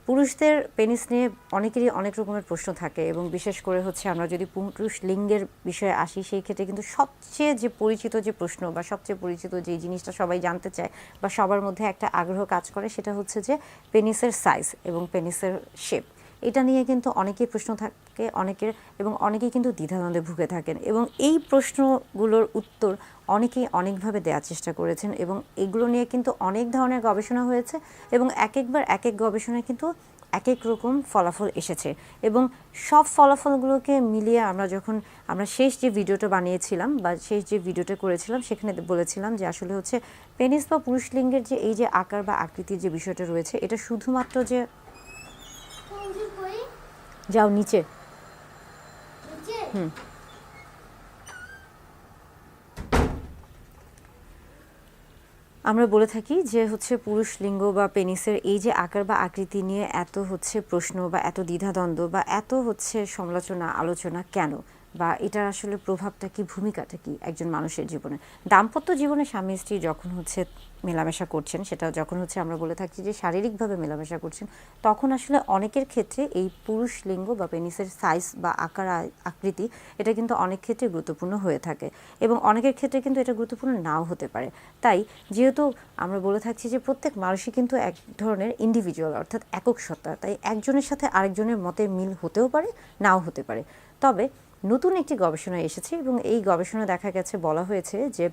পুরুষদের পেনিস নিয়ে অনেকেরই অনেক রকমের প্রশ্ন থাকে এবং বিশেষ করে হচ্ছে আমরা যদি পুরুষ লিঙ্গের বিষয়ে আসি সেই ক্ষেত্রে কিন্তু সবচেয়ে যে পরিচিত যে প্রশ্ন বা সবচেয়ে পরিচিত যে জিনিসটা সবাই জানতে চায় বা সবার মধ্যে একটা আগ্রহ কাজ করে সেটা হচ্ছে যে পেনিসের সাইজ এবং পেনিসের শেপ। এটা নিয়ে কিন্তু অনেকেই প্রশ্ন থাকে অনেকের, এবং অনেকেই কিন্তু দ্বিধাদ্বন্দ্বে ভুগে থাকেন এবং এই প্রশ্নগুলোর উত্তর অনেকেই অনেকভাবে দেওয়ার চেষ্টা করেছেন এবং এগুলো নিয়ে কিন্তু অনেক ধরনের গবেষণা হয়েছে এবং এক একবার এক এক গবেষণায় কিন্তু এক এক রকম ফলাফল এসেছে এবং সব ফলাফলগুলোকে মিলিয়ে আমরা শেষ যে ভিডিওটা বানিয়েছিলাম বা শেষ যে ভিডিওটা করেছিলাম সেখানে বলেছিলাম যে আসলে হচ্ছে পেনিস বা পুরুষ লিঙ্গের যে এই যে আকার বা আকৃতির যে বিষয়টা রয়েছে এটা শুধুমাত্র যে যাও নিচে আমরা বলে থাকি যে হচ্ছে পুরুষ লিঙ্গ বা পেনিসের এই যে আকার বা আকৃতি নিয়ে এত হচ্ছে প্রশ্ন বা এত দ্বিধাদ্বন্দ্ব বা এত হচ্ছে সমালোচনা আলোচনা কেন, বা এটার আসলে প্রভাবটা কি, ভূমিকাটা কি একজন মানুষের জীবনে। দাম্পত্য জীবনে স্বামী স্ত্রী যখন হচ্ছে মেলামেশা করছেন, সেটা যখন হচ্ছে আমরা বলে থাকি যে শারীরিকভাবে মেলামেশা করছেন, তখন আসলে অনেকের ক্ষেত্রে এই পুরুষ লিঙ্গ বা পেনিসের সাইজ বা আকার আকৃতি এটা কিন্তু অনেক ক্ষেত্রে গুরুত্বপূর্ণ হয়ে থাকে এবং অনেকের ক্ষেত্রে কিন্তু এটা গুরুত্বপূর্ণ নাও হতে পারে। তাই যেহেতু আমরা বলে থাকছি যে প্রত্যেক মানুষই কিন্তু এক ধরনের ইন্ডিভিজুয়াল অর্থাৎ একক সত্তা, তাই একজনের সাথে আরেকজনের মতের মিল হতেও পারে নাও হতে পারে। তবে নতুন একটি গবেষণা এসেছে এবং এই গবেষণা দেখা গেছে, বলা হয়েছে যে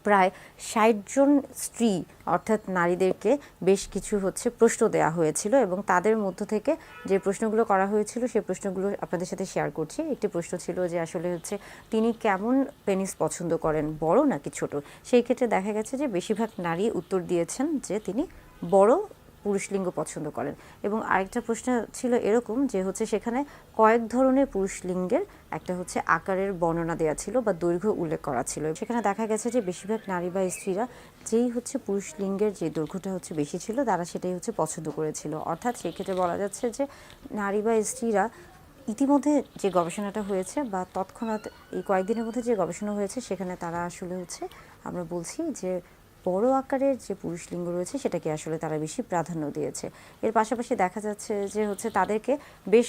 প্রায় ৬০ জন স্ত্রী অর্থাৎ নারীদেরকে বেশ কিছু হচ্ছে প্রশ্ন দেওয়া হয়েছিল এবং তাদের মধ্য থেকে যে প্রশ্নগুলো করা হয়েছিল সেই প্রশ্নগুলো আপনাদের সাথে শেয়ার করছি। একটি প্রশ্ন ছিল যে আসলে হচ্ছে তিনি কেমন পেনিস পছন্দ করেন, বড় নাকি ছোট। সেই ক্ষেত্রে দেখা গেছে যে বেশিরভাগ নারী উত্তর দিয়েছেন যে তিনি বড় পুরুষ লিঙ্গ পছন্দ করেন। এবং আরেকটা প্রশ্ন ছিল এরকম যে হচ্ছে সেখানে কয়েক ধরনের পুরুষ লিঙ্গের একটা হচ্ছে আকারের বর্ণনা দেওয়া ছিল বা দৈর্ঘ্য উল্লেখ করা ছিল। সেখানে দেখা গেছে যে বেশিরভাগ নারী বা স্ত্রীরা যেই হচ্ছে পুরুষ লিঙ্গের যে দৈর্ঘ্যটা হচ্ছে বেশি ছিল তারা সেটাই হচ্ছে পছন্দ করেছিল। অর্থাৎ সেই ক্ষেত্রে বলা যাচ্ছে যে নারী বা স্ত্রীরা ইতিমধ্যে যে গবেষণাটা হয়েছে বা তৎক্ষণাৎ এই কয়েকদিনের মধ্যে যে গবেষণা হয়েছে সেখানে তারা আসলে হচ্ছে আমরা বলছি যে বড় আকারের যে পুরুষ লিঙ্গ রয়েছে সেটাকে আসলে তারা বেশি প্রাধান্য দিয়েছে। এর পাশাপাশি দেখা যাচ্ছে যে হচ্ছে তাদেরকে বেশ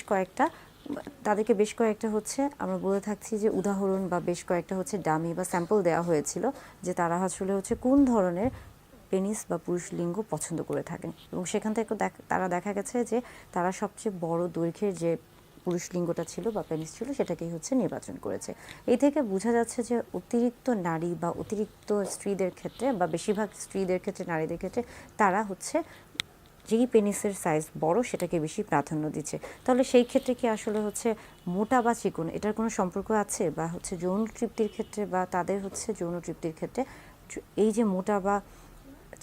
কয়েকটা হচ্ছে আমরা বলে থাকছি যে উদাহরণ বা বেশ কয়েকটা হচ্ছে ডামি বা স্যাম্পল দেওয়া হয়েছিল যে তারা আসলে হচ্ছে কোন ধরনের পেনিস বা পুরুষ লিঙ্গ পছন্দ করে থাকেন এবং সেখান থেকে তারা দেখা গেছে যে তারা সবচেয়ে বড় দৈর্ঘ্যের যে পুরুষ লিঙ্গটা ছিল বা পেনিস ছিল সেটাকেই হচ্ছে নির্বাচন করেছে। এই থেকে বোঝা যাচ্ছে যে অতিরিক্ত নারী বা অতিরিক্ত স্ত্রীদের ক্ষেত্রে বা বেশিরভাগ স্ত্রীদের ক্ষেত্রে নারীদের ক্ষেত্রে তারা হচ্ছে যেই পেনিসের সাইজ বড় সেটাকে বেশি প্রাধান্য দিচ্ছে। তাহলে সেই ক্ষেত্রে কি আসলে হচ্ছে মোটা বা চিকন এটার কোনো সম্পর্ক আছে, বা হচ্ছে যৌন তৃপ্তির ক্ষেত্রে বা তাদের হচ্ছে যৌন তৃপ্তির ক্ষেত্রে এই যে মোটা বা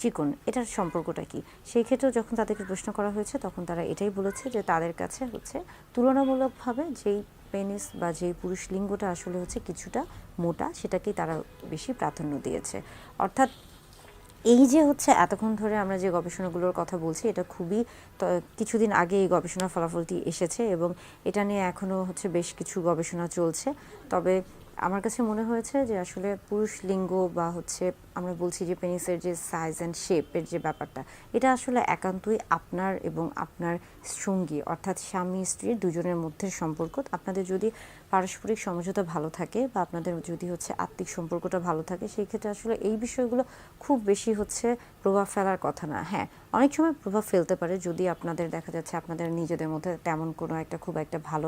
চিকন এটার সম্পর্কটা কি? সেই ক্ষেত্রেও যখন তাদেরকে প্রশ্ন করা হয়েছে তখন তারা এটাই বলেছে যে তাদের কাছে হচ্ছে তুলনামূলকভাবে যেই পেনিস বা যেই পুরুষ লিঙ্গটা আসলে হচ্ছে কিছুটা মোটা সেটাকেই তারা বেশি প্রাধান্য দিয়েছে। অর্থাৎ এই যে হচ্ছে এতক্ষণ ধরে আমরা যে গবেষণাগুলোর কথা বলছি এটা খুবই কিছুদিন আগে এই গবেষণার ফলাফলটি এসেছে এবং এটা নিয়ে এখনও হচ্ছে বেশ কিছু গবেষণা চলছে। তবে আমার কাছে মনে হয়েছে যে আসলে পুরুষ লিঙ্গ বা হচ্ছে আমরা বলছি যে পেনিসের যে সাইজ অ্যান্ড শেপের যে ব্যাপারটা এটা আসলে একান্তই আপনার এবং আপনার সঙ্গী অর্থাৎ স্বামী স্ত্রীর দুজনের মধ্যে সম্পর্ক। আপনাদের যদি পারস্পরিক সমঝোতা ভালো থাকে বা আপনাদের যদি হচ্ছে আত্মিক সম্পর্কটা ভালো থাকে সেই ক্ষেত্রে আসলে এই বিষয়গুলো খুব বেশি হচ্ছে প্রভাব ফেলার কথা না। হ্যাঁ, অনেক সময় প্রভাব ফেলতে পারে যদি আপনাদের দেখা যাচ্ছে আপনাদের নিজেদের মধ্যে তেমন কোনো একটা খুব একটা ভালো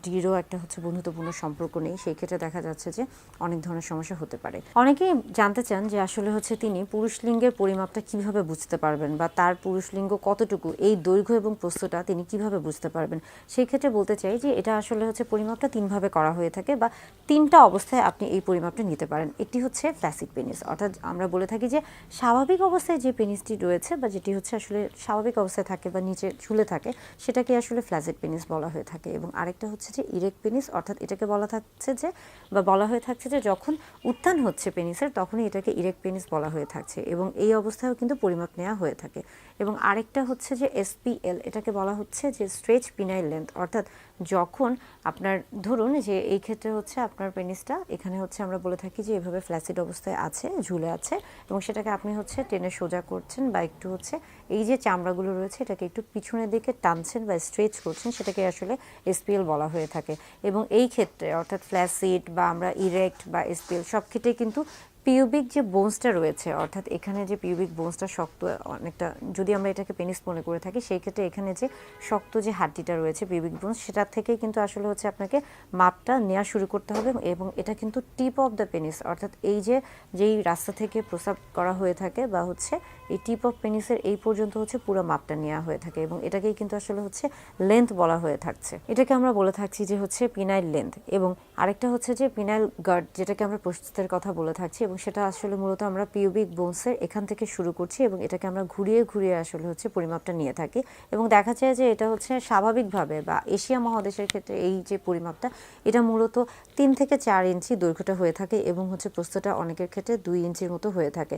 দৃঢ় একটা হচ্ছে বন্ধুত্বপূর্ণ সম্পর্ক নেই, সেই ক্ষেত্রে দেখা যাচ্ছে যে অনেক ধরনের সমস্যা হতে পারে। অনেকেই জানতে চান যে আসলে হচ্ছে তিনি পুরুষ লিঙ্গের পরিমাপটা কিভাবে বুঝতে পারবেন বা তার পুরুষ লিঙ্গ কতটুকু, এই দৈর্ঘ্য এবং প্রস্থটা তিনি কিভাবে বুঝতে পারবেন। সেই ক্ষেত্রে বলতে চাই যে এটা আসলে হচ্ছে পরিমাপটা তিনভাবে করা হয়ে থাকে বা তিনটা অবস্থায় আপনি এই পরিমাপটা নিতে পারেন। একটি হচ্ছে ফ্ল্যাসিড পেনিস, অর্থাৎ আমরা বলে থাকি যে স্বাভাবিক অবস্থায় যে পেনিসটি রয়েছে বা যেটি হচ্ছে আসলে স্বাভাবিক অবস্থায় থাকে বা নিচে ঝুলে থাকে সেটাকে আসলে ফ্ল্যাসিড পেনিস বলা হয়ে থাকে। এবং আরেকটা হচ্ছে যে ইরেক্ট পেনিস, অর্থাৎ এটাকে বলা হয়ে থাকছে যে যখন উত্থান হচ্ছে পেনিসের তখনই এটাকে ইরেক্ট ইরেক্ট পেনিস বলা হয়ে থাকছে এবং এই অবস্থায়ও কিন্তু পরিমাপ নেওয়া হয়ে থাকে। এবং আরেকটা হচ্ছে যে এসপিএল, এটাকে বলা হচ্ছে যে স্ট্রেচ পিনাইল লেন্থ, অর্থাৎ যখন আপনার ধরুন যে এই ক্ষেত্রে হচ্ছে আপনার পেনিসটা এখানে হচ্ছে আমরা বলে থাকি যে এভাবে ফ্ল্যাসিড অবস্থায় আছে, ঝুলে আছে, এবং সেটাকে আপনি হচ্ছে টেনে সোজা করছেন বা একটু হচ্ছে এই যে চামড়াগুলো রয়েছে এটাকে একটু পিছনের দিকে টানছেন বা স্ট্রেচ করছেন, সেটাকে আসলে এসপিএল বলা হয়ে থাকে। এবং এই ক্ষেত্রে অর্থাৎ ফ্ল্যাসিড বা আমরা ইরেক্ট বা এসপিএল সব ক্ষেত্রেই কিন্তু পিউবিক যে বোনসটা রয়েছে, অর্থাৎ এখানে যে পিউবিক বোনসটা শক্ত অনেকটা, যদি আমরা এটাকে পেনিস মনে করে থাকি সেই ক্ষেত্রে এখানে যে শক্ত যে হাড্ডিটা রয়েছে পিউবিক বোনস, সেটা থেকেই কিন্তু আসলে হচ্ছে আপনাকে মাপটা নেওয়া শুরু করতে হবে। এবং এটা কিন্তু টিপ অফ দ্য পেনিস, অর্থাৎ এই যে যেই রাস্তা থেকে প্রস্রাব করা হয়ে থাকে বা হচ্ছে এই টিপ অফ পেনিসের এই পর্যন্ত হচ্ছে পুরো মাপটা নেওয়া হয়ে থাকে এবং এটাকেই কিন্তু আসলে হচ্ছে লেন্থ বলা হয়ে থাকছে। এটাকে আমরা বলে থাকছি যে হচ্ছে পিনাইল লেন্থ। এবং আরেকটা হচ্ছে যে পিনাইল গার্ড, যেটাকে আমরা প্রস্থের কথা বলে থাকছি, এবং সেটা আসলে মূলত আমরা পিউবিক বোনসের এখান থেকে শুরু করছি এবং এটাকে আমরা ঘুরিয়ে ঘুরিয়ে আসলে হচ্ছে পরিমাপটা নিয়ে থাকি। এবং দেখা যায় যে এটা হচ্ছে স্বাভাবিকভাবে বা এশিয়া মহাদেশের ক্ষেত্রে এই যে পরিমাপটা এটা মূলত 3 থেকে 4 ইঞ্চি দৈর্ঘ্যটা হয়ে থাকে এবং হচ্ছে প্রস্থটা অনেকের ক্ষেত্রে 2 ইঞ্চির মতো হয়ে থাকে।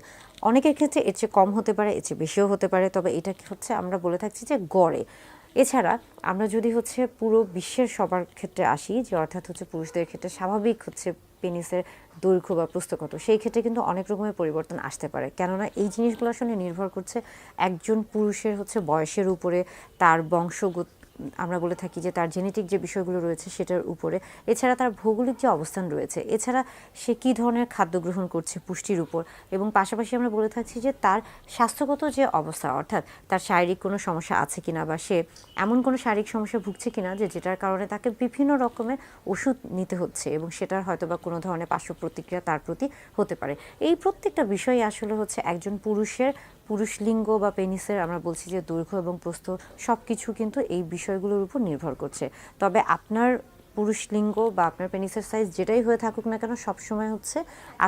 অনেকের ক্ষেত্রে এর চেয়ে কম হতে পারে, এর চেয়ে বেশিও হতে পারে, তবে এটা হচ্ছে আমরা বলে থাকছি যে গড়ে। এছাড়া আমরা যদি হচ্ছে পুরো বিশ্বের সবার ক্ষেত্রে আসি, যে অর্থাৎ হচ্ছে পুরুষদের ক্ষেত্রে স্বাভাবিক হচ্ছে পেনিসের দৈর্ঘ্য বা প্রস্থ কত, সেই ক্ষেত্রে কিন্তু অনেক রকমের পরিবর্তন আসতে পারে। কেননা এই জিনিসগুলো আসলে নির্ভর করছে একজন পুরুষের হচ্ছে বয়সের উপরে, তার বংশগত, আমরা বলে থাকি যে তার জেনেটিক যে বিষয়গুলো রয়েছে সেটার উপরে, এছাড়া তার ভৌগোলিক যে অবস্থান রয়েছে, এছাড়া সে কী ধরনের খাদ্য গ্রহণ করছে পুষ্টির উপর, এবং পাশাপাশি আমরা বলে থাকছি যে তার স্বাস্থ্যগত যে অবস্থা, অর্থাৎ তার শারীরিক কোনো সমস্যা আছে কিনা বা সে এমন কোনো শারীরিক সমস্যা ভুগছে কিনা যে যেটার কারণে তাকে বিভিন্ন রকমের ওষুধ নিতে হচ্ছে এবং সেটার হয়তো বা কোনো ধরনের পার্শ্ব প্রতিক্রিয়া তার প্রতি হতে পারে। এই প্রত্যেকটা বিষয় আসলে হচ্ছে একজন পুরুষ লিঙ্গ বা পেনিসের আমরা বলছি যে দৈর্ঘ্য এবং প্রস্থ সব কিছু কিন্তু এই বিষয়গুলোর উপর নির্ভর করছে। তবে আপনার পুরুষ লিঙ্গ বা আপনার পেনিসের সাইজ যেটাই হয়ে থাকুক না কেন, সবসময় হচ্ছে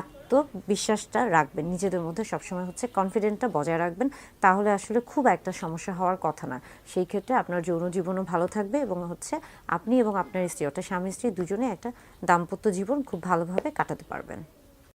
আত্মবিশ্বাসটা রাখবেন নিজেদের মধ্যে, সবসময় হচ্ছে কনফিডেন্টটা বজায় রাখবেন, তাহলে আসলে খুব একটা সমস্যা হওয়ার কথা না। সেই ক্ষেত্রে আপনার যৌন জীবনও ভালো থাকবে এবং হচ্ছে আপনি এবং আপনার স্ত্রী, অর্থাৎ স্বামী স্ত্রী দুজনে একটা দাম্পত্য জীবন খুব ভালোভাবে কাটাতে পারবেন।